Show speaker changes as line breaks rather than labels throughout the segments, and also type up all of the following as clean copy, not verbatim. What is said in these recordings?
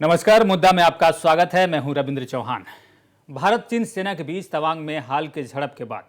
नमस्कार, मुद्दा में आपका स्वागत है। मैं हूं रविंद्र चौहान। भारत चीन सेना के बीच तवांग में हाल के झड़प के बाद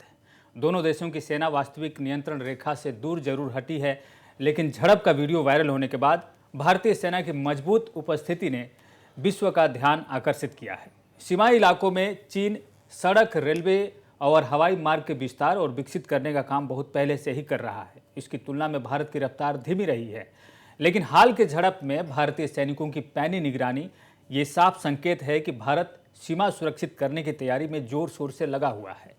दोनों देशों की सेना वास्तविक नियंत्रण रेखा से दूर जरूर हटी है, लेकिन झड़प का वीडियो वायरल होने के बाद भारतीय सेना की मजबूत उपस्थिति ने विश्व का ध्यान आकर्षित किया है। सीमाई इलाकों में चीन सड़क, रेलवे और हवाई मार्ग के विस्तार और विकसित करने का काम बहुत पहले से ही कर रहा है। इसकी तुलना में भारत की रफ्तार धीमी रही है, लेकिन हाल के झड़प में भारतीय सैनिकों की पैनी निगरानी ये साफ संकेत है कि भारत सीमा सुरक्षित करने की तैयारी में जोर शोर से लगा हुआ है।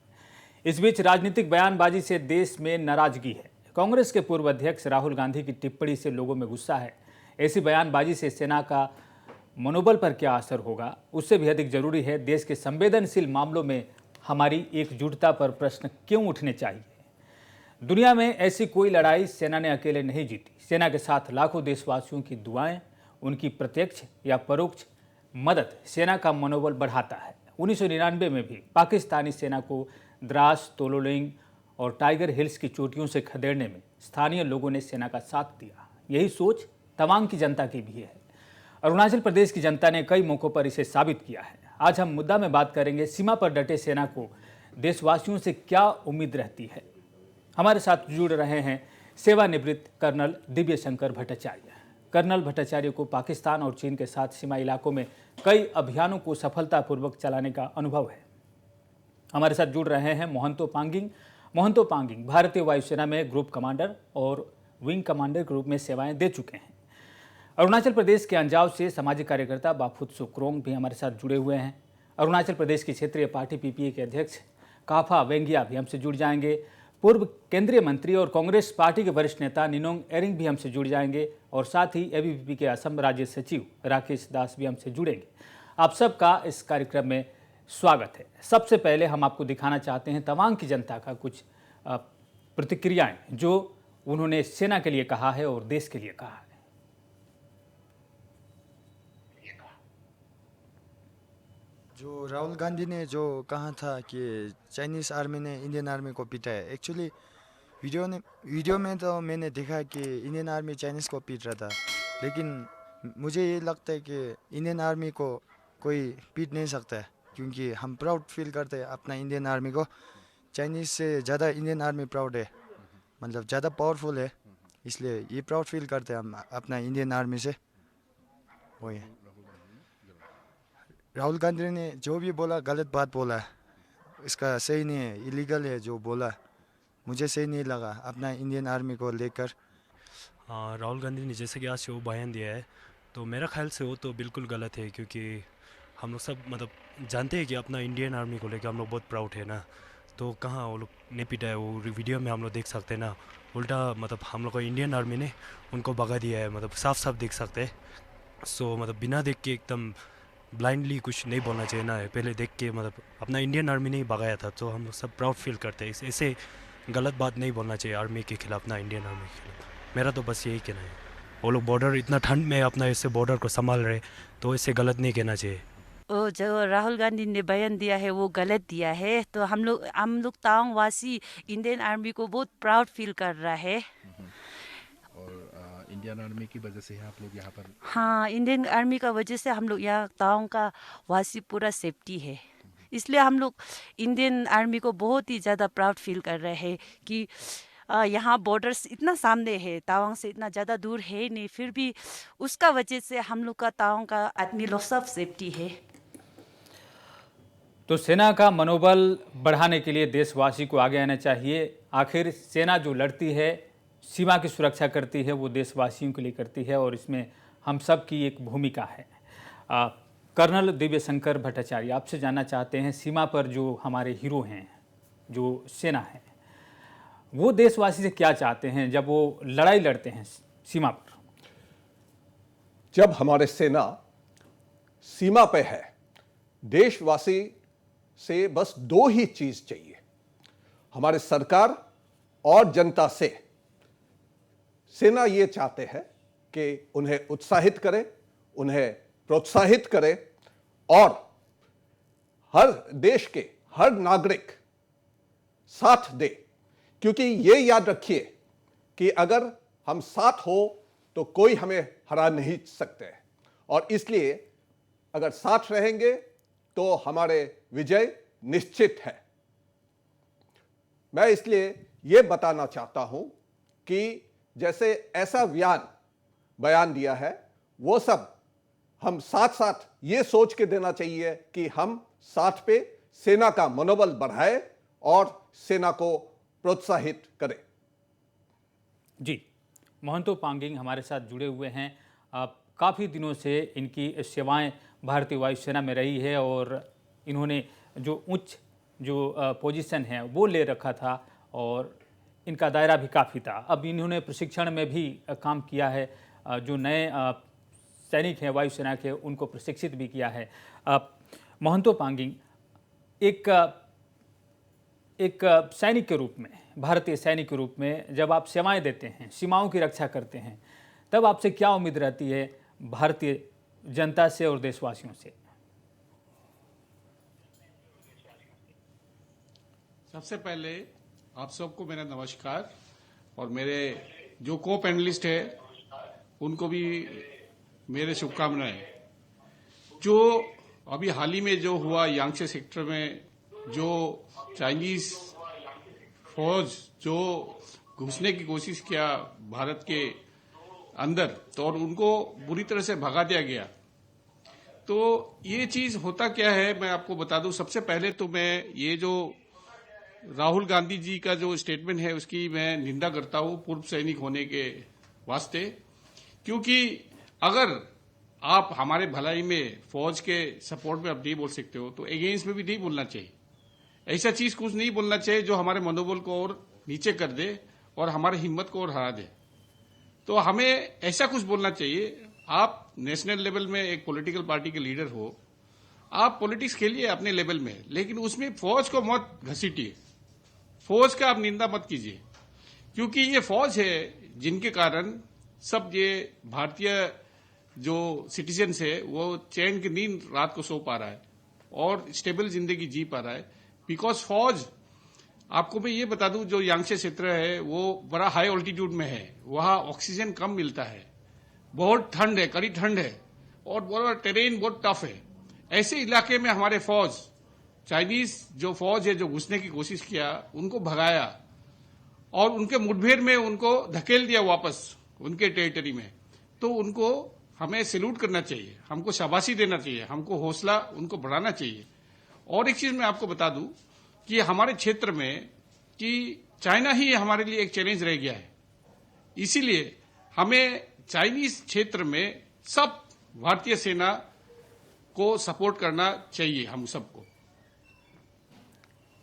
इस बीच राजनीतिक बयानबाजी से देश में नाराजगी है। कांग्रेस के पूर्व अध्यक्ष राहुल गांधी की टिप्पणी से लोगों में गुस्सा है। ऐसी बयानबाजी से सेना का मनोबल पर क्या असर होगा, उससे भी अधिक जरूरी है देश के संवेदनशील मामलों में हमारी एकजुटता पर प्रश्न क्यों उठने चाहिए। दुनिया में ऐसी कोई लड़ाई सेना ने अकेले नहीं जीती। सेना के साथ लाखों देशवासियों की दुआएं, उनकी प्रत्यक्ष या परोक्ष मदद सेना का मनोबल बढ़ाता है। 1999 में भी पाकिस्तानी सेना को द्रास, तोलोलिंग और टाइगर हिल्स की चोटियों से खदेड़ने में स्थानीय लोगों ने सेना का साथ दिया। यही सोच तवांग की जनता की भी है। अरुणाचल प्रदेश की जनता ने कई मौकों पर इसे साबित किया है। आज हम मुद्दा में बात करेंगे, सीमा पर डटे सेना को देशवासियों से क्या उम्मीद रहती है। हमारे साथ जुड़ रहे हैं सेवानिवृत्त कर्नल दिव्य शंकर भट्टाचार्य। कर्नल भट्टाचार्य को पाकिस्तान और चीन के साथ सीमा इलाकों में कई अभियानों को सफलतापूर्वक चलाने का अनुभव है। हमारे साथ जुड़ रहे हैं मोहंतो पांगिंग भारतीय वायुसेना में ग्रुप कमांडर और विंग कमांडर के रूप में सेवाएं दे चुके हैं। अरुणाचल प्रदेश के अंजाव से सामाजिक कार्यकर्ता बाफुत सुक्रोंग भी हमारे साथ जुड़े हुए हैं। अरुणाचल प्रदेश की क्षेत्रीय पार्टी पीपीए के अध्यक्ष काफा वेंगिया भी हमसे जुड़ जाएंगे। पूर्व केंद्रीय मंत्री और कांग्रेस पार्टी के वरिष्ठ नेता निनोंग एरिंग भी हमसे जुड़ जाएंगे और साथ ही एबीवीपी के असम राज्य सचिव राकेश दास भी हमसे जुड़ेंगे। आप सबका इस कार्यक्रम में स्वागत है। सबसे पहले हम आपको दिखाना चाहते हैं तवांग की जनता का कुछ प्रतिक्रियाएं जो उन्होंने सेना के लिए कहा है और देश के लिए कहा है।
जो राहुल गांधी ने जो कहा था कि चाइनीज़ आर्मी ने इंडियन आर्मी को पीटा है, एक्चुअली वीडियो में तो मैंने देखा कि इंडियन आर्मी चाइनीज़ को पीट रहा था, लेकिन मुझे ये लगता है कि इंडियन आर्मी को कोई पीट नहीं सकता है, क्योंकि हम प्राउड फील करते हैं अपना इंडियन आर्मी को। चाइनीज़ से ज़्यादा इंडियन आर्मी प्राउड है, मतलब ज़्यादा पावरफुल है, इसलिए ये प्राउड फील करते हैं हम अपना इंडियन आर्मी से। वही है। राहुल गांधी ने जो भी बोला गलत बात बोला, इसका सही नहीं है, इलीगल है जो बोला, मुझे सही नहीं लगा अपना इंडियन आर्मी को लेकर।
राहुल गांधी ने जैसे कि आज वो बयान दिया है, तो मेरा ख्याल से वो तो बिल्कुल गलत है, क्योंकि हम लोग सब मतलब जानते हैं कि अपना इंडियन आर्मी को लेकर हम लोग बहुत प्राउड है ना। तो कहाँ वो लोग ने पिटा है, वो वीडियो में हम लोग देख सकते हैं ना। उल्टा मतलब हम लोग को इंडियन आर्मी ने उनको भगा दिया है, मतलब साफ साफ देख सकते हैं। सो मतलब बिना देख के एकदम ब्लाइंडली कुछ नहीं बोलना चाहिए ना, पहले देख के मतलब अपना इंडियन आर्मी ने ही भगाया था, तो हम सब प्राउड फील करते हैं। ऐसे गलत बात नहीं बोलना चाहिए आर्मी के खिलाफ ना, इंडियन आर्मी के खिलाफ। मेरा तो बस यही कहना है। वो लोग बॉर्डर इतना ठंड में अपना ऐसे बॉर्डर को संभाल रहे, तो ऐसे गलत नहीं कहना चाहिए।
वो जो राहुल गांधी ने बयान दिया है वो गलत दिया है। तो हम लोग तवांग वासी इंडियन आर्मी को बहुत प्राउड फील कर रहा है।
और इंडियन आर्मी की वजह से आप लोग यहाँ पर,
हाँ, इंडियन आर्मी का वजह से हम लोग यहाँ तवांग का वासी पूरा सेफ्टी है, इसलिए हम लोग इंडियन आर्मी को बहुत ही ज़्यादा प्राउड फील कर रहे हैं कि यहाँ बॉर्डर्स इतना सामने है, तवांग से इतना ज़्यादा दूर है नहीं, फिर भी उसका वजह से हम लोग का तवांग का आदमी लोग सब सेफ्टी है।
तो सेना का मनोबल बढ़ाने के लिए देशवासी को आगे आना चाहिए। आखिर सेना जो लड़ती है, सीमा की सुरक्षा करती है, वो देशवासियों के लिए करती है और इसमें हम सब की एक भूमिका है। कर्नल दिव्य शंकर भट्टाचार्य, आपसे जानना चाहते हैं, सीमा पर जो हमारे हीरो हैं, जो सेना है, वो देशवासी से क्या चाहते हैं जब वो लड़ाई लड़ते हैं सीमा पर?
जब हमारे सेना सीमा पे है, देशवासी से बस दो ही चीज चाहिए, हमारे सरकार और जनता से। सेना ये चाहते हैं कि उन्हें उत्साहित करें, उन्हें प्रोत्साहित करें और हर देश के हर नागरिक साथ दे, क्योंकि ये याद रखिए कि अगर हम साथ हो तो कोई हमें हरा नहीं सकते। और इसलिए अगर साथ रहेंगे तो हमारे विजय निश्चित है। मैं इसलिए यह बताना चाहता हूं कि जैसे ऐसा बयान दिया है, वो सब हम साथ साथ ये सोच के देना चाहिए कि हम साथ पे सेना का मनोबल बढ़ाए और सेना को प्रोत्साहित करें।
जी, मोहंतो पांगिंग हमारे साथ जुड़े हुए हैं। काफ़ी दिनों से इनकी सेवाएं भारतीय वायुसेना में रही है और इन्होंने जो उच्च पोजीशन है वो ले रखा था और इनका दायरा भी काफ़ी था। अब इन्होंने प्रशिक्षण में भी काम किया है, जो नए सैनिक हैं वायुसेना के उनको प्रशिक्षित भी किया है। मोहंतो पांगिंग एक सैनिक के रूप में, भारतीय सैनिक के रूप में जब आप सेवाएं देते हैं, सीमाओं की रक्षा करते हैं, तब आपसे क्या उम्मीद रहती है भारतीय जनता से और देशवासियों से?
सबसे पहले आप सबको मेरा नमस्कार और मेरे जो को पैनलिस्ट है उनको भी मेरे शुभकामनाएं। जो अभी हाल ही में जो हुआ यांगसे सेक्टर में, जो चाइनीज फौज जो घुसने की कोशिश किया भारत के अंदर, तो और उनको बुरी तरह से भगा दिया गया। तो ये चीज होता क्या है मैं आपको बता दूं। सबसे पहले तो मैं ये जो राहुल गांधी जी का जो स्टेटमेंट है उसकी मैं निंदा करता हूं पूर्व सैनिक होने के वास्ते, क्योंकि अगर आप हमारे भलाई में फौज के सपोर्ट में आप नहीं बोल सकते हो तो अगेंस्ट में भी नहीं बोलना चाहिए। ऐसा चीज कुछ नहीं बोलना चाहिए जो हमारे मनोबल को और नीचे कर दे और हमारी हिम्मत को और हरा दे। तो हमें ऐसा कुछ बोलना चाहिए। आप नेशनल लेवल में एक पॉलिटिकल पार्टी के लीडर हो, आप पॉलिटिक्स खेलिए अपने लेवल में, लेकिन उसमें फौज को मत घसीटिए, फौज का आप निंदा मत कीजिए, क्योंकि ये फौज है जिनके कारण सब ये भारतीय जो सिटीजन्स है वो चैन की नींद रात को सो पा रहा है और स्टेबल जिंदगी जी पा रहा है। बिकॉज फौज, आपको मैं ये बता दूं, जो यांगसे क्षेत्र है वो बड़ा हाई ऑल्टीट्यूड में है, वहां ऑक्सीजन कम मिलता है, बहुत ठंड है, कड़ी ठंड है और बहुत टेरेन बहुत टफ है। ऐसे इलाके में हमारे फौज, चाइनीज जो फौज है जो घुसने की कोशिश किया, उनको भगाया और उनके मुठभेड़ में उनको धकेल दिया वापस उनके टेरिटरी में। तो उनको हमें सैल्यूट करना चाहिए, हमको शाबाशी देना चाहिए, हमको हौसला उनको बढ़ाना चाहिए। और एक चीज मैं आपको बता दूं कि हमारे क्षेत्र में कि चाइना ही हमारे लिए एक चैलेंज रह गया है, इसीलिए हमें चाइनीज क्षेत्र में सब भारतीय सेना को सपोर्ट करना चाहिए हम सबको।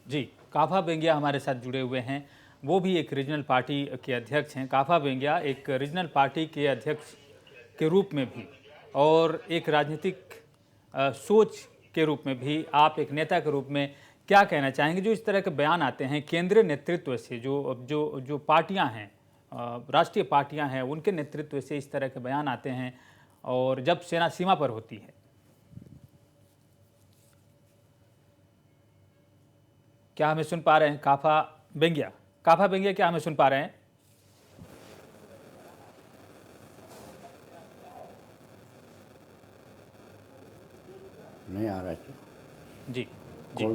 जी, काफा बेंगिया हमारे साथ जुड़े हुए हैं, वो भी एक रीजनल पार्टी के अध्यक्ष हैं। काफा बेंगिया, एक रीजनल पार्टी के अध्यक्ष के रूप में भी और एक राजनीतिक सोच के रूप में भी, आप एक नेता के रूप में क्या कहना चाहेंगे जो इस तरह के बयान आते हैं केंद्रीय नेतृत्व से, जो पार्टियां हैं, राष्ट्रीय पार्टियां हैं, उनके नेतृत्व से इस तरह के बयान आते हैं और जब सेना सीमा पर होती है? क्या हमें सुन पा रहे हैं काफा बेंगिया? काफा बेंगिया, क्या हमें सुन पा रहे हैं?
नहीं आ रहा है
जी जी।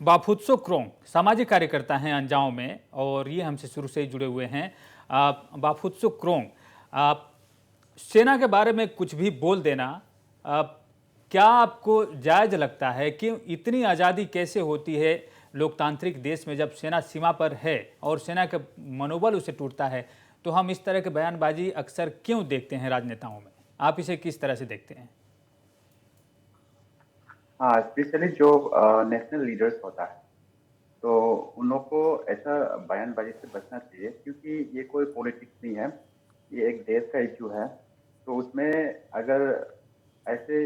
बाफुत्सो क्रोंग सामाजिक कार्यकर्ता हैं अंजाव में और ये हमसे शुरू से ही जुड़े हुए हैं। बाफुत्सो क्रोंग, सेना के बारे में कुछ भी बोल देना, क्या आपको जायज़ लगता है कि इतनी आज़ादी कैसे होती है लोकतांत्रिक देश में जब सेना सीमा पर है और सेना का मनोबल उसे टूटता है? तो हम इस तरह के बयानबाजी अक्सर क्यों देखते हैं राजनेताओं में? आप इसे किस तरह से देखते हैं?
हाँ, स्पेशली जो नेशनल लीडर्स होता है तो उन लोग को ऐसा बयानबाजी से बचना चाहिए, क्योंकि ये कोई पॉलिटिक्स नहीं है, ये एक देश का इशू है। तो उसमें अगर ऐसे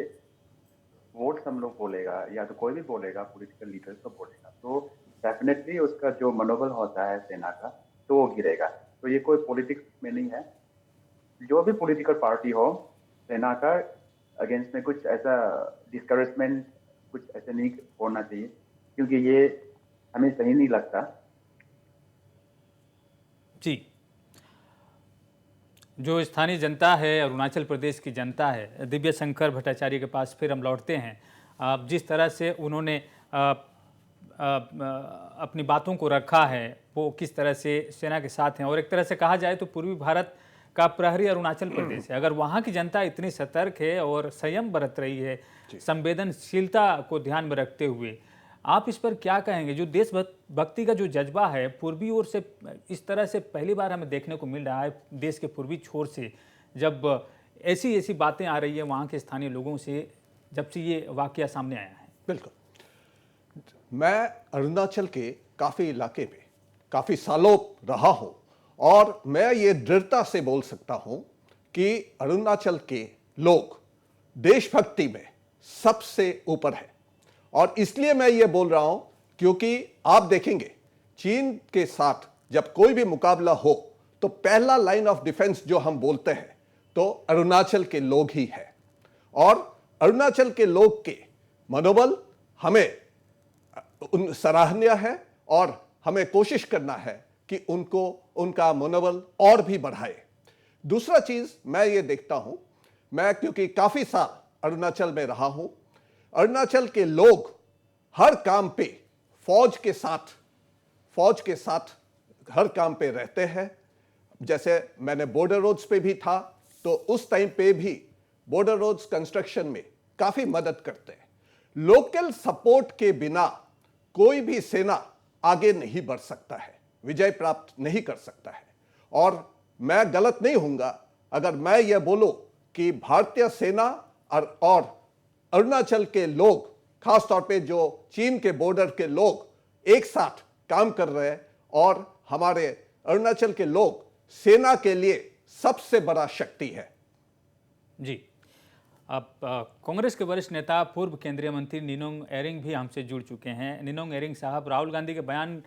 वोट्स हम लोग बोलेगा या तो कोई भी बोलेगा, पॉलिटिकल लीडर्स को बोलेगा, तो डेफिनेटली उसका जो मनोबल होता है सेना का तो वो गिरेगा। तो ये कोई पॉलिटिक्स में नहीं है। जो भी पॉलिटिकल पार्टी हो, सेना का अगेंस्ट में कुछ ऐसा डिस्करेजमेंट कुछ ऐसे नहीं होना चाहिए, क्योंकि ये हमें सही नहीं लगता।
जी जो स्थानीय जनता है, अरुणाचल प्रदेश की जनता है, दिव्य शंकर भट्टाचार्य के पास फिर हम लौटते हैं। जिस तरह से उन्होंने अपनी बातों को रखा है, वो किस तरह से सेना के साथ हैं, और एक तरह से कहा जाए तो पूर्वी भारत का प्रहरी अरुणाचल प्रदेश है। अगर वहाँ की जनता इतनी सतर्क है और संयम बरत रही है, संवेदनशीलता को ध्यान में रखते हुए, आप इस पर क्या कहेंगे? जो देशभक्ति का जो जज्बा है पूर्वी ओर से इस तरह से पहली बार हमें देखने को मिल रहा है, देश के पूर्वी छोर से, जब ऐसी ऐसी बातें आ रही है वहाँ के स्थानीय लोगों से, जब से ये वाकया सामने आया है।
बिल्कुल। मैं अरुणाचल के काफ़ी इलाके में काफ़ी सालों रहा हूँ और मैं ये दृढ़ता से बोल सकता हूँ कि अरुणाचल के लोग देशभक्ति में सबसे ऊपर है। और इसलिए मैं ये बोल रहा हूँ क्योंकि आप देखेंगे चीन के साथ जब कोई भी मुकाबला हो तो पहला लाइन ऑफ डिफेंस जो हम बोलते हैं तो अरुणाचल के लोग ही है। और अरुणाचल के लोग के मनोबल हमें सराहनीय है और हमें कोशिश करना है कि उनको उनका मनोबल और भी बढ़ाए। दूसरा चीज मैं ये देखता हूं, मैं क्योंकि काफी साल अरुणाचल में रहा हूं, अरुणाचल के लोग हर काम पे फौज के साथ हर काम पे रहते हैं। जैसे मैंने बॉर्डर रोड्स पे भी था तो उस टाइम पे भी बॉर्डर रोड्स कंस्ट्रक्शन में काफी मदद करते हैं। लोकल सपोर्ट के बिना कोई भी सेना आगे नहीं बढ़ सकता है, विजय प्राप्त नहीं कर सकता है। और मैं गलत नहीं होऊंगा अगर मैं यह बोलूं कि भारतीय सेना और अरुणाचल के लोग, खास तौर पे जो चीन के बॉर्डर के लोग एक साथ काम कर रहे हैं और हमारे अरुणाचल के लोग सेना के लिए सबसे बड़ा शक्ति है।
जी, अब कांग्रेस के वरिष्ठ नेता पूर्व केंद्रीय मंत्री निनोंग एरिंग भी हमसे जुड़ चुके हैं। निनोंग एरिंग साहब, राहुल गांधी के बयान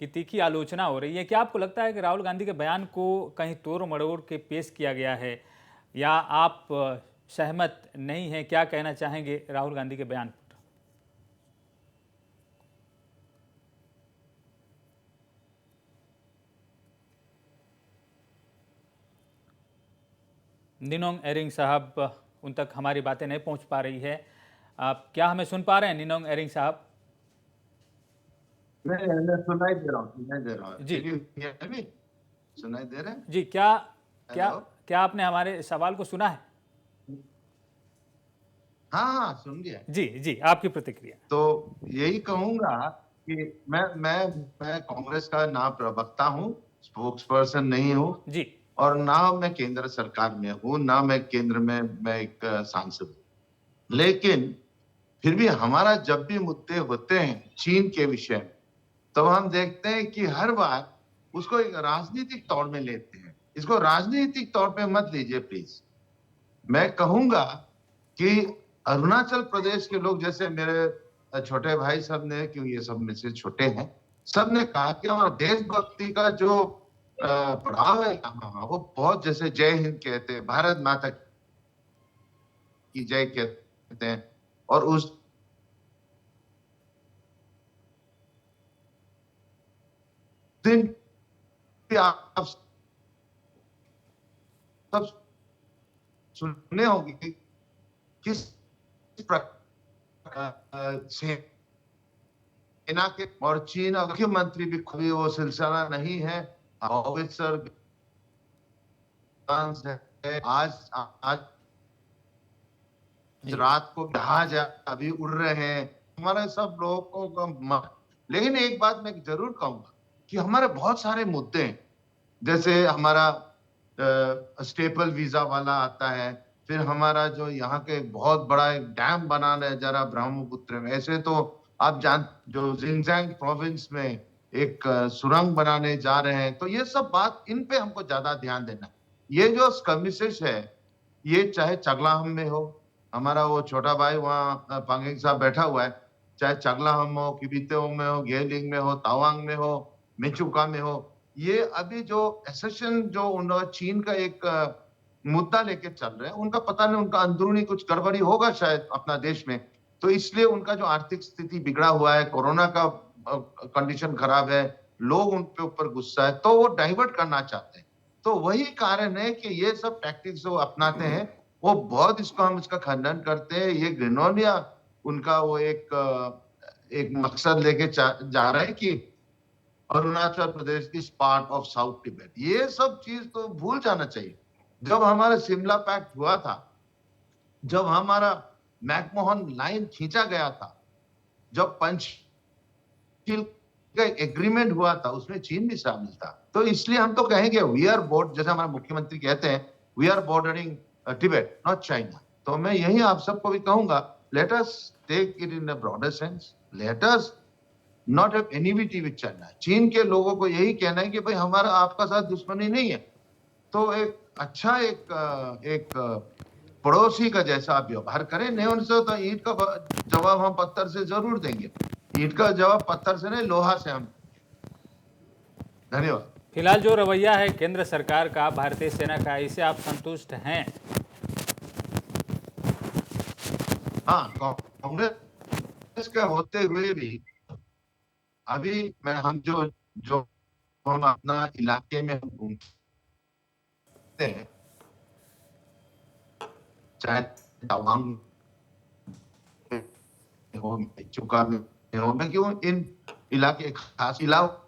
की तीखी आलोचना हो रही है। क्या आपको लगता है कि राहुल गांधी के बयान को कहीं तोड़ मड़ोड़ के पेश किया गया है, या आप सहमत नहीं हैं? क्या कहना चाहेंगे राहुल गांधी के बयान पर? निनोंग एरिंग साहब, उन तक हमारी बातें नहीं पहुंच पा रही है। आप क्या हमें सुन पा रहे हैं निनोंग एरिंग साहब?
मैं सुनाई दे रहा हूँ
जी।
सुनाई दे रहे हैं
जी, क्या क्या
हेलो?
क्या आपने हमारे सवाल को सुना है?
हाँ सुन लिया।
जी जी, आपकी प्रतिक्रिया।
तो यही कहूंगा कि मैं कांग्रेस का ना प्रवक्ता हूँ, स्पोक्स पर्सन नहीं हूँ,
जी
और ना मैं केंद्र सरकार में हूँ, ना मैं केंद्र में मैं एक सांसद हूँ। लेकिन फिर भी हमारा जब भी मुद्दे होते हैं चीन के विषय में, तो हम देखते हैं कि हर बार उसको एक राजनीतिक तौर में लेते हैं। इसको राजनीतिक तौर पे मत लीजिए प्लीज। मैं कहूंगा कि अरुणाचल प्रदेश के लोग, जैसे मेरे छोटे भाई सब ने, क्यों ये सब में से छोटे हैं, सब ने कहा कि हमारा देशभक्ति का जो पड़ाव है यहाँ, वो बहुत, जैसे जय हिंद कहते हैं, भारत माता की जय कहते हैं, और उस दिन आप सब सुनने होंगे कि किस प्रकार सेना के और चीन मुख्यमंत्री भी कभी वो सिलसिला नहीं है। ऑफिसर आज रात को जहाज अभी उड़ रहे हैं, हमारे सब लोगों को। लेकिन एक बात मैं जरूर कहूंगा कि हमारे बहुत सारे मुद्दे हैं, जैसे हमारा स्टेपल वीजा वाला आता है, फिर हमारा जो यहाँ के बहुत बड़ा एक डैम बनाना है जरा ब्रह्मपुत्र में, ऐसे तो आप जो जिंगजांग प्रोविंस में एक सुरंग बनाने जा रहे हैं, तो ये सब बात, इन पे हमको ज्यादा ध्यान देना। ये जो स्कर्मिसेस है, ये चाहे चगलाहम में हो, हमारा वो छोटा भाई वहाँ पांगेंग साहब बैठा हुआ है, चाहे चगलाहम हो, किबितेओ में हो, गेलिंग में हो, तावांग में हो, मेचुका में हो, ये अभी जो एसेशन जो चीन का एक मुद्दा लेके चल रहे हैं, उनका पता नहीं, उनका अंदरूनी कुछ गड़बड़ी होगा शायद अपना देश में, तो इसलिए उनका जो आर्थिक स्थिति बिगड़ा हुआ है, कोरोना का कंडीशन खराब है, लोग उन पे ऊपर गुस्सा है, तो वो डाइवर्ट करना चाहते हैं। तो वही कारण है कि ये सब टैक्टिक्स वो अपनाते हैं। वो बहुत इसको हम इसका खंडन करते हैं। ये घिनौनिया उनका वो एक मकसद लेके जा रहे हैं कि Arunachal Pradesh is part of south Tibet. ये सब चीज तो भूल जाना चाहिए। जब हमारा शिमला पैक्ट हुआ था, जब हमारा मैकमोहन लाइन खींचा गया था, जब पंचशील का एग्रीमेंट हुआ था, उसमें चीन भी शामिल था। तो इसलिए हम तो कहेंगे वी आर बोर्ड, जैसे हमारे मुख्यमंत्री कहते हैं we are bordering Tibet not China. तो मैं यही आप सबको भी कहूंगा, let us take it in a broader sense, let us not have enmity with China. चीन के लोगों को यही कहना है कि भाई हमारा आपका साथ दुश्मनी नहीं है। तो एक अच्छा एक पड़ोसी का जैसा आप व्यवहार करें। नहीं उनसे तो ईंट का जवाब हम पत्थर से जरूर देंगे। ईंट का जवाब पत्थर से नहीं, लोहा से हम। धन्यवाद।
फिलहाल जो रवैया है केंद्र सरकार का, भारतीय सेना का, इससे आप संतुष्ट हैं?
हाँ, कांग्रेस के होते हुए भी अभी हम जो हम अपना इलाके में हम घूमते हैं, चाहे तवांग हो, चुका में हो, मैं क्यों इन इलाके खास इलाकों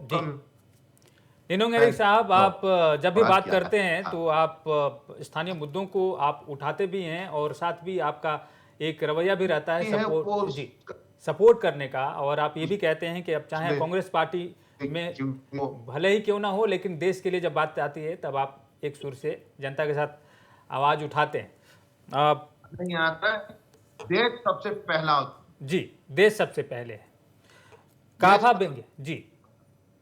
जी निनोंग एरिक साहब, आप जब भी बात करते हैं तो आप स्थानीय मुद्दों को आप उठाते भी हैं और साथ भी आपका एक रवैया भी रहता है सपोर्ट करने का। और आप ये भी कहते हैं कि अब चाहे कांग्रेस पार्टी में भले ही क्यों ना हो, लेकिन देश के लिए जब बात आती है तब आप एक सुर से जनता के साथ आवाज उठाते हैं।
नहीं आता है, देश सबसे पहला।
जी, देश सबसे पहले है। काफा बेंगिया जी,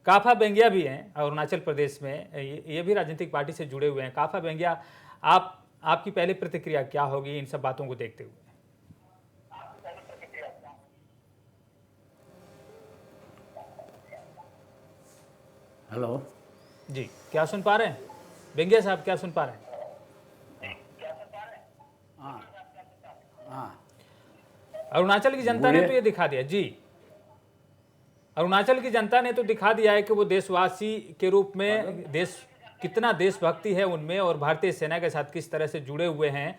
काफा बेंगिया भी हैं अरुणाचल प्रदेश में, ये भी राजनीतिक पार्टी से जुड़े हुए हैं। काफा बेंगिया, आपकी पहली प्रतिक्रिया क्या होगी इन सब बातों को देखते हुए?
हेलो
जी, क्या सुन पा रहे हैं बेंगिया साहब? क्या सुन पा रहे हैं?
हाँ,
अरुणाचल की जनता ने तो ये दिखा दिया जी, अरुणाचल की जनता ने तो दिखा दिया है कि वो देशवासी के रूप में कितना देशभक्ति है उनमें और भारतीय सेना के साथ किस तरह से जुड़े हुए हैं।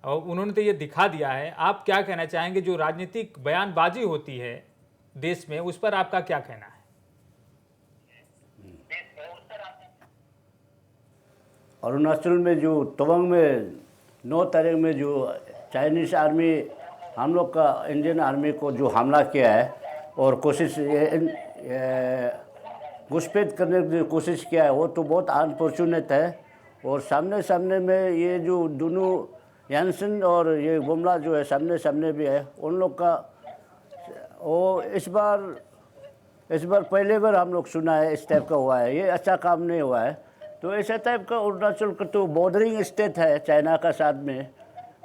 उन्होंने तो ये दिखा दिया है। आप क्या कहना चाहेंगे? जो राजनीतिक बयानबाजी होती है देश में, उस पर आपका क्या कहना है?
अरुणाचल में जो तवांग में 9 तारीख में जो चाइनीज़ आर्मी हम लोग का इंडियन आर्मी को जो हमला किया है और कोशिश घुसपैठ करने की कोशिश किया है, वो तो बहुत अनफॉर्चुनेट है। और सामने में ये जो दोनों यानसन और ये बुमला जो है सामने भी है, उन लोग का वो इस बार पहले बार हम लोग सुना है इस टाइप का हुआ है। ये अच्छा काम नहीं हुआ है। तो ऐसा टाइप का अरुणाचल का तो बॉर्डरिंग स्टेट है चाइना का साथ में।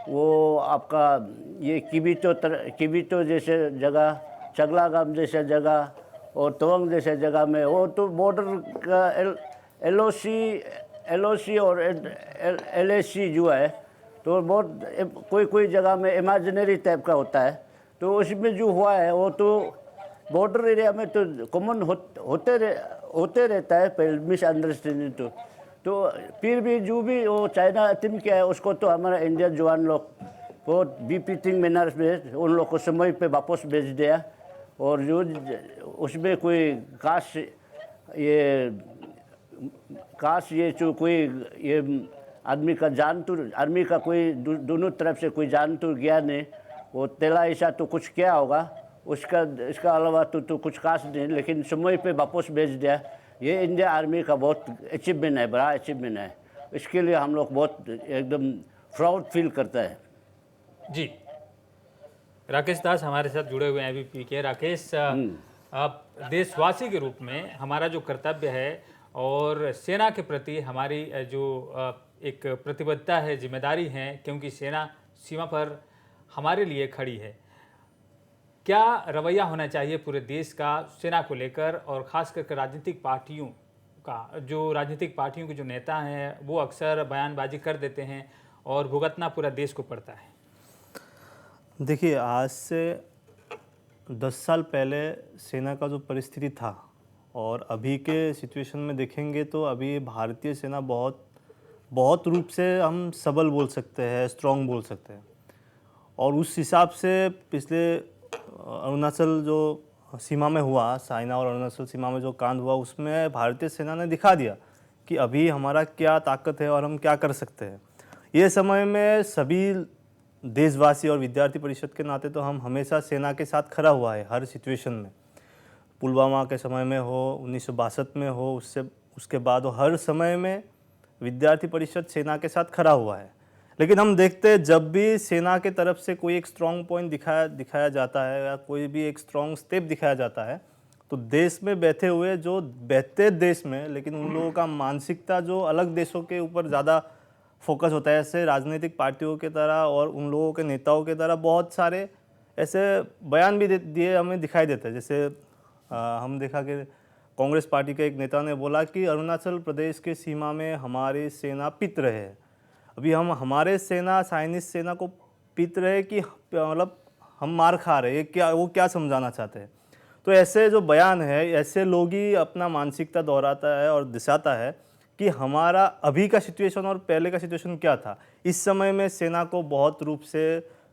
वो आपका ये किबितो जैसे जगह, चगलागाम जैसे जगह और तवांग जैसे जगह में वो तो बॉर्डर का एलओसी और एलएसी जो है तो बहुत कोई जगह में इमेजिनरी टाइप का होता है। तो उसमें जो हुआ है वो तो बॉर्डर एरिया में तो कॉमन होते रहता है मिसअंडरस्टैंडिंग। तो फिर भी जो भी वो चाइना अटेम्प्ट किया है उसको तो हमारा इंडियन जवान लोग बहुत बीपीटिंग मैनर्स में उन लोग को समय पे वापस भेज दिया। और जो उसमें कोई ये जो कोई ये आदमी का कोई दोनों तरफ से कोई जान तो गया नहीं। वो तेला ऐसा तो कुछ क्या होगा इसका अलावा तो कुछ खास नहीं, लेकिन समय पे वापस भेज दिया। ये इंडिया आर्मी का बहुत अचीवमेंट है, बड़ा अचीवमेंट है। इसके लिए हम लोग बहुत एकदम प्राउड फील करता है।
जी, राकेश दास हमारे साथ जुड़े हुए हैं अभी के। राकेश, आप देशवासी के रूप में हमारा जो कर्तव्य है और सेना के प्रति हमारी जो एक प्रतिबद्धता है, जिम्मेदारी है, क्योंकि सेना सीमा पर हमारे लिए खड़ी है, क्या रवैया होना चाहिए पूरे देश का सेना को लेकर? और ख़ास करके राजनीतिक पार्टियों के जो नेता हैं वो अक्सर बयानबाजी कर देते हैं और भुगतना पूरा देश को पड़ता है।
देखिए, आज से 10 साल पहले सेना का जो परिस्थिति था और अभी के सिचुएशन में देखेंगे तो अभी भारतीय सेना बहुत रूप से हम सबल बोल सकते हैं, स्ट्रॉन्ग बोल सकते हैं। और उस हिसाब से पिछले अरुणाचल जो सीमा में हुआ, चाइना और अरुणाचल सीमा में जो कांड हुआ, उसमें भारतीय सेना ने दिखा दिया कि अभी हमारा क्या ताकत है और हम क्या कर सकते हैं। ये समय में सभी देशवासी और विद्यार्थी परिषद के नाते तो हम हमेशा सेना के साथ खड़ा हुआ है हर सिचुएशन में। पुलवामा के समय में हो, 1962 में हो, उसके बाद हो, हर समय में विद्यार्थी परिषद सेना के साथ खड़ा हुआ है। लेकिन हम देखते हैं जब भी सेना के तरफ से कोई एक स्ट्रॉन्ग पॉइंट दिखाया जाता है या कोई भी एक स्ट्रॉन्ग स्टेप दिखाया जाता है, तो देश में बैठे हुए जो बैठते देश में, लेकिन उन लोगों का मानसिकता जो अलग देशों के ऊपर ज़्यादा फोकस होता है, ऐसे राजनीतिक पार्टियों के तरह और उन लोगों के नेताओं के तरह बहुत सारे ऐसे बयान भी दिए हमें दिखाई देते हैं। जैसे हम देखा कि कांग्रेस पार्टी के एक नेता ने बोला कि अरुणाचल प्रदेश के सीमा में हमारी सेना पिट रहे है। अभी हम हमारे सेना चाइनीज सेना को पिट रहे कि मतलब हम मार खा रहे हैं, वो क्या समझाना चाहते हैं। तो ऐसे जो बयान है, ऐसे लोग ही अपना मानसिकता दोहराता है और दिखाता है कि हमारा अभी का सिचुएशन और पहले का सिचुएशन क्या था। इस समय में सेना को बहुत रूप से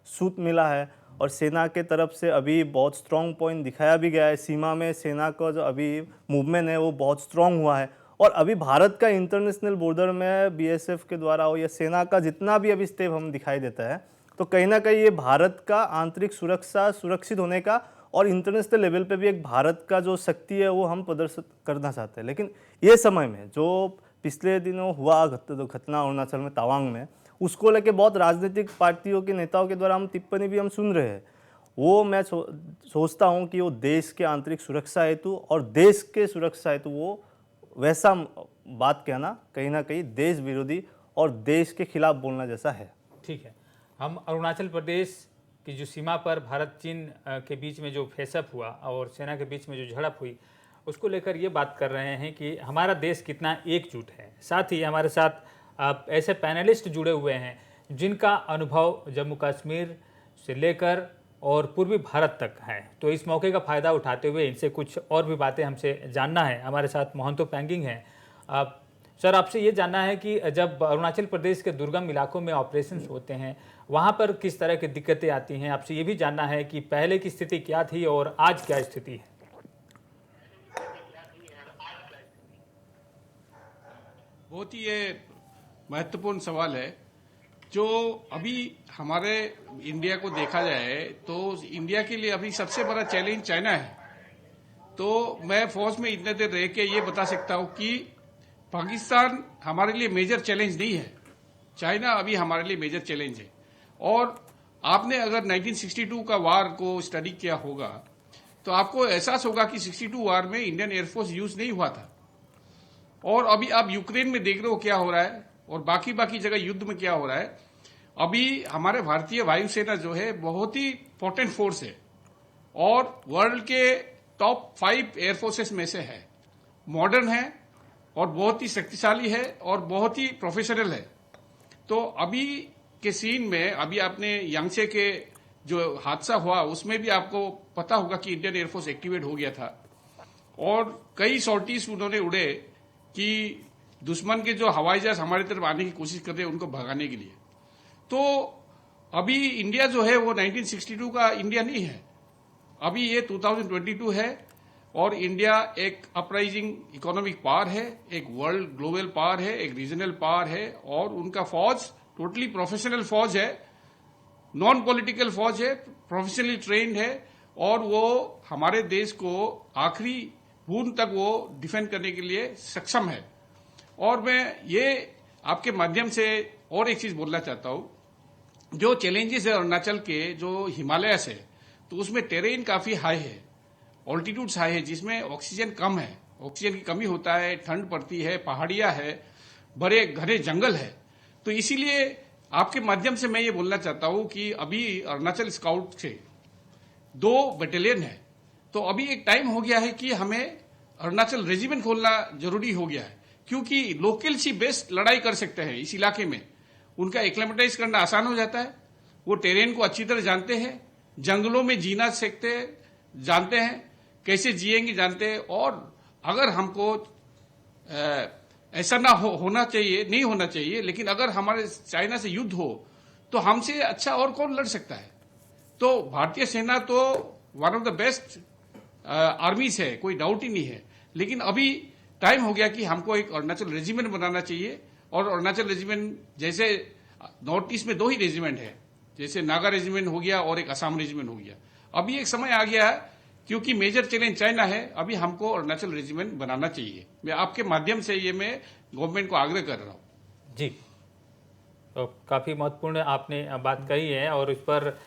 सूत मिला है और सेना के तरफ से अभी बहुत स्ट्रॉन्ग पॉइंट दिखाया भी गया है। सीमा में सेना का जो अभी मूवमेंट है वो बहुत स्ट्रॉन्ग हुआ है। और अभी भारत का इंटरनेशनल बॉर्डर में बीएसएफ के द्वारा हो या सेना का जितना भी अभी स्टेप हम दिखाई देता है, तो कहीं ना कहीं ये भारत का आंतरिक सुरक्षा सुरक्षित होने का और इंटरनेशनल लेवल पे भी एक भारत का जो शक्ति है वो हम प्रदर्शित करना चाहते हैं। लेकिन ये समय में जो पिछले दिनों हुआ घटना अरुणाचल में तवांग में, उसको लेके बहुत राजनीतिक पार्टियों के नेताओं के द्वारा हम टिप्पणी भी हम सुन रहे हैं। वो मैं सोचता हूँ कि वो देश के आंतरिक सुरक्षा हेतु और देश के सुरक्षा हेतु वो वैसा बात कहना कहीं ना कहीं देश विरोधी और देश के खिलाफ बोलना जैसा है।
ठीक है, हम अरुणाचल प्रदेश की जो सीमा पर भारत चीन के बीच में जो फेसअप हुआ और सेना के बीच में जो झड़प हुई, उसको लेकर ये बात कर रहे हैं कि हमारा देश कितना एकजुट है। साथ ही हमारे साथ ऐसे पैनलिस्ट जुड़े हुए हैं जिनका अनुभव जम्मू कश्मीर से लेकर और पूर्वी भारत तक है। तो इस मौके का फ़ायदा उठाते हुए इनसे कुछ और भी बातें हमसे जानना है। हमारे साथ मोहंतो पैंगिंग हैं। सर, आपसे ये जानना है कि जब अरुणाचल प्रदेश के दुर्गम इलाकों में ऑपरेशंस होते हैं, वहाँ पर किस तरह की दिक्कतें आती हैं। आपसे ये भी जानना है कि पहले की स्थिति क्या थी और आज क्या स्थिति है।
बहुत ही ये महत्वपूर्ण सवाल है। जो अभी हमारे इंडिया को देखा जाए तो इंडिया के लिए अभी सबसे बड़ा चैलेंज चाइना है। तो मैं फौज में इतने देर रह के ये बता सकता हूँ कि पाकिस्तान हमारे लिए मेजर चैलेंज नहीं है, चाइना अभी हमारे लिए मेजर चैलेंज है। और आपने अगर 1962 का वार को स्टडी किया होगा तो आपको एहसास होगा कि 62 वार में इंडियन एयरफोर्स यूज नहीं हुआ था। और अभी आप यूक्रेन में देख रहे हो क्या हो रहा है और बाकी जगह युद्ध में क्या हो रहा है। अभी हमारे भारतीय वायुसेना जो है बहुत ही पोटेंट फोर्स है और वर्ल्ड के टॉप 5 एयरफोर्सेस में से है, मॉडर्न है और बहुत ही शक्तिशाली है और बहुत ही प्रोफेशनल है। तो अभी के सीन में अभी आपने यांगसे के जो हादसा हुआ उसमें भी आपको पता होगा कि इंडियन एयरफोर्स एक्टिवेट हो गया था और कई सॉर्टीज उन्होंने उड़े कि दुश्मन के जो हवाई जहाज हमारी तरफ आने की कोशिश कर रहे हैं उनको भगाने के लिए। तो अभी इंडिया जो है वो 1962 का इंडिया नहीं है, अभी ये 2022 है और इंडिया एक अपराइजिंग इकोनॉमिक पावर है, एक वर्ल्ड ग्लोबल पावर है, एक रीजनल पावर है और उनका फौज टोटली प्रोफेशनल फौज है, नॉन पॉलिटिकल फौज है, प्रोफेशनली ट्रेन्ड है और वो हमारे देश को आखिरी बूंद तक वो डिफेंड करने के लिए सक्षम है। और मैं ये आपके माध्यम से और एक चीज बोलना चाहता हूं, जो चैलेंजेस है अरुणाचल के जो हिमालय से, तो उसमें टेरेन काफी हाई है, ऑल्टीट्यूड्स हाई है जिसमें ऑक्सीजन कम है, ऑक्सीजन की कमी होता है, ठंड पड़ती है, पहाड़ियां है, बड़े घने जंगल है। तो इसीलिए आपके माध्यम से मैं ये बोलना चाहता हूं कि अभी अरुणाचल स्काउट से 2 बटालियन है, तो अभी एक टाइम हो गया है कि हमें अरुणाचल रेजिमेंट खोलना जरूरी हो गया है, क्योंकि लोकल सी बेस्ट लड़ाई कर सकते हैं इस इलाके में, उनका एक्लेमेटाइज करना आसान हो जाता है, वो टेरेन को अच्छी तरह जानते हैं, जंगलों में जीना सीखते हैं, जानते हैं कैसे जिएंगे जानते हैं और अगर हमको ऐसा ना होना चाहिए, नहीं होना चाहिए, लेकिन अगर हमारे चाइना से युद्ध हो तो हमसे अच्छा और कौन लड़ सकता है। तो भारतीय सेना तो वन ऑफ द बेस्ट आर्मीज है, कोई डाउट ही नहीं है, लेकिन अभी टाइम हो गया कि हमको एक अरुणाचल रेजिमेंट बनाना चाहिए। और अरुणाचल रेजिमेंट जैसे नॉर्थ ईस्ट में 2 ही रेजिमेंट है, जैसे नागा रेजिमेंट हो गया और एक असम रेजिमेंट हो गया। अभी एक समय आ गया है, क्योंकि मेजर चैलेंज चाइना है, अभी हमको अरुणाचल रेजिमेंट बनाना चाहिए। मैं आपके माध्यम से ये मैं गवर्नमेंट को आग्रह कर रहा हूँ।
जी, तो काफ़ी महत्वपूर्ण आपने बात कही है और इस पर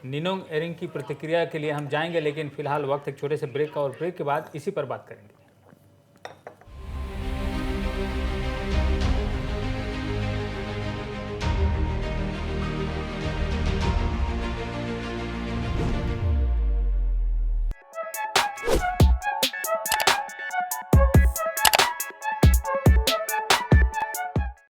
निनोंग एरिंग की प्रतिक्रिया के लिए हम जाएंगे, लेकिन फिलहाल वक्त एक छोटे से ब्रेक का, और ब्रेक के बाद इसी पर बात करेंगे।